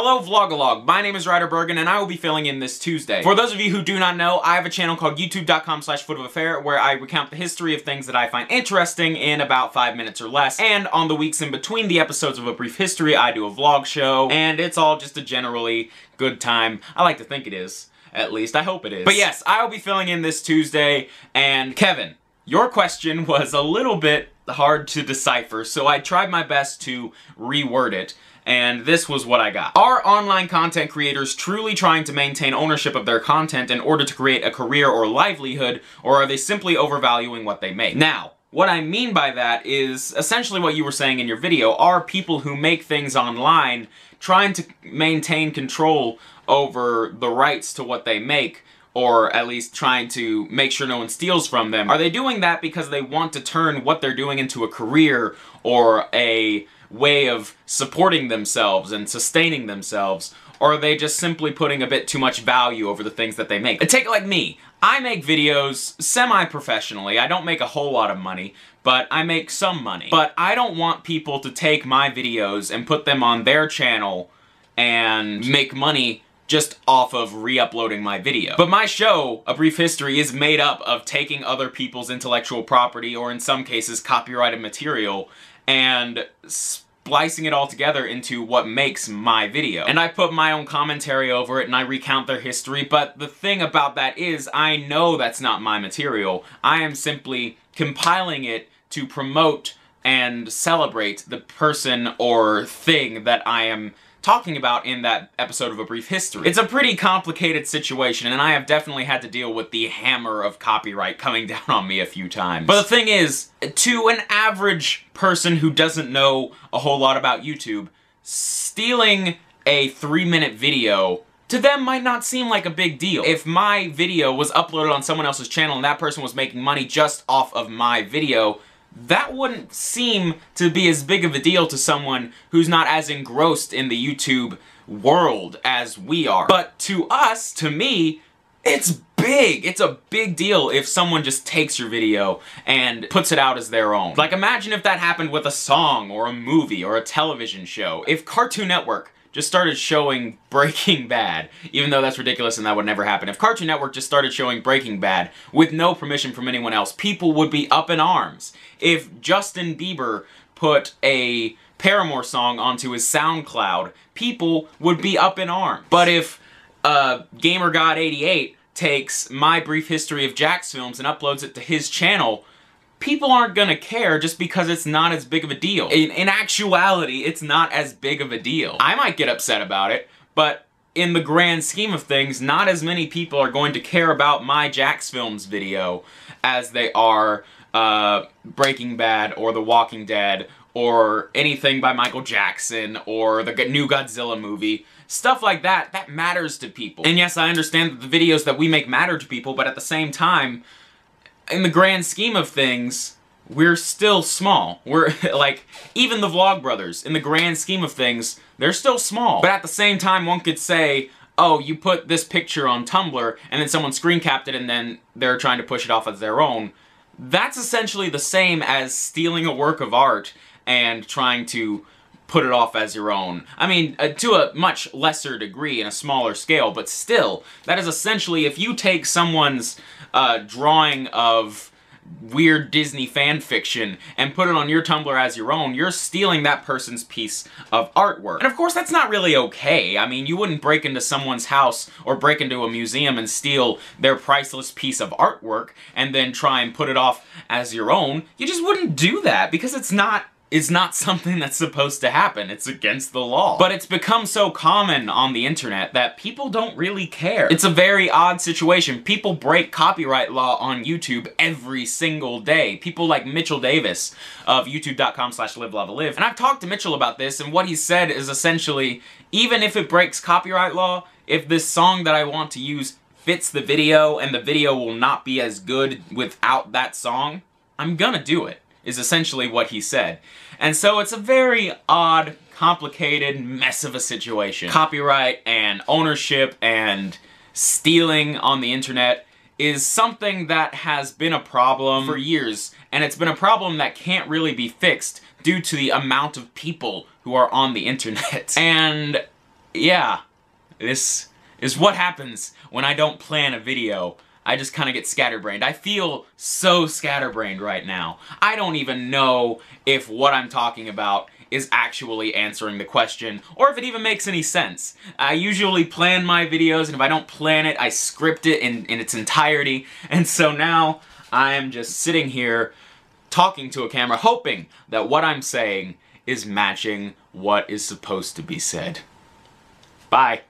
Hello Vlogalogue, my name is Ryder Bergen and I will be filling in this Tuesday. For those of you who do not know, I have a channel called youtube.com/footofaffair where I recount the history of things that I find interesting in about 5 minutes or less, and on the weeks in between the episodes of A Brief History, I do a vlog show, and it's all just a generally good time. I like to think it is, at least. I hope it is. But yes, I will be filling in this Tuesday, and Kevin, your question was a little bit hard to decipher, so I tried my best to reword it. And this was what I got. Are online content creators truly trying to maintain ownership of their content in order to create a career or livelihood, or are they simply overvaluing what they make? Now, what I mean by that is essentially what you were saying in your video. Are people who make things online trying to maintain control over the rights to what they make, or at least trying to make sure no one steals from them? Are they doing that because they want to turn what they're doing into a career or a way of supporting themselves and sustaining themselves, or are they just simply putting a bit too much value over the things that they make? Take it like me. I make videos semi-professionally. I don't make a whole lot of money, but I make some money. But I don't want people to take my videos and put them on their channel and make money just off of re-uploading my video. But my show, A Brief History, is made up of taking other people's intellectual property, or in some cases copyrighted material, and splicing it all together into what makes my video. And I put my own commentary over it and I recount their history, but the thing about that is I know that's not my material. I am simply compiling it to promote and celebrate the person or thing that I am talking about in that episode of A Brief History. It's a pretty complicated situation, and I have definitely had to deal with the hammer of copyright coming down on me a few times. But the thing is, to an average person who doesn't know a whole lot about YouTube, stealing a 3-minute video to them might not seem like a big deal. If my video was uploaded on someone else's channel and that person was making money just off of my video, that wouldn't seem to be as big of a deal to someone who's not as engrossed in the YouTube world as we are. But to us, to me, it's big. It's a big deal if someone just takes your video and puts it out as their own. Like, imagine if that happened with a song or a movie or a television show. If Cartoon Network just started showing Breaking Bad, even though that's ridiculous and that would never happen. If Cartoon Network just started showing Breaking Bad with no permission from anyone else, people would be up in arms. If Justin Bieber put a Paramore song onto his SoundCloud, people would be up in arms. But if GamerGod88 takes my brief history of Jack's films and uploads it to his channel, people aren't gonna care just because it's not as big of a deal. In actuality, it's not as big of a deal. I might get upset about it, but in the grand scheme of things, not as many people are going to care about my Jack's Films video as they are Breaking Bad or The Walking Dead or anything by Michael Jackson or the new Godzilla movie. Stuff like that, that matters to people. And yes, I understand that the videos that we make matter to people, but at the same time, in the grand scheme of things, we're still small. We're, like, even the Vlogbrothers, in the grand scheme of things, they're still small. But at the same time, one could say, oh, you put this picture on Tumblr, and then someone screen capped it, and then they're trying to push it off as their own. That's essentially the same as stealing a work of art and trying to put it off as your own. I mean, to a much lesser degree and a smaller scale, but still, that is essentially, if you take someone's drawing of weird Disney fan fiction and put it on your Tumblr as your own, you're stealing that person's piece of artwork. And of course, that's not really okay. I mean, you wouldn't break into someone's house or break into a museum and steal their priceless piece of artwork and then try and put it off as your own. You just wouldn't do that because it's not something that's supposed to happen. It's against the law. But it's become so common on the internet that people don't really care. It's a very odd situation. People break copyright law on YouTube every single day. People like Mitchell Davis of youtube.com/livelavalive. And I've talked to Mitchell about this, and what he said is essentially, even if it breaks copyright law, if this song that I want to use fits the video and the video will not be as good without that song, I'm gonna do it, is essentially what he said. And so it's a very odd, complicated mess of a situation. Copyright and ownership and stealing on the internet is something that has been a problem for years, and it's been a problem that can't really be fixed due to the amount of people who are on the internet. And yeah, this is what happens when I don't plan a video. I just kind of get scatterbrained. I feel so scatterbrained right now. I don't even know if what I'm talking about is actually answering the question, or if it even makes any sense. I usually plan my videos, and if I don't plan it, I script it in its entirety, and so now I'm just sitting here talking to a camera, hoping that what I'm saying is matching what is supposed to be said. Bye.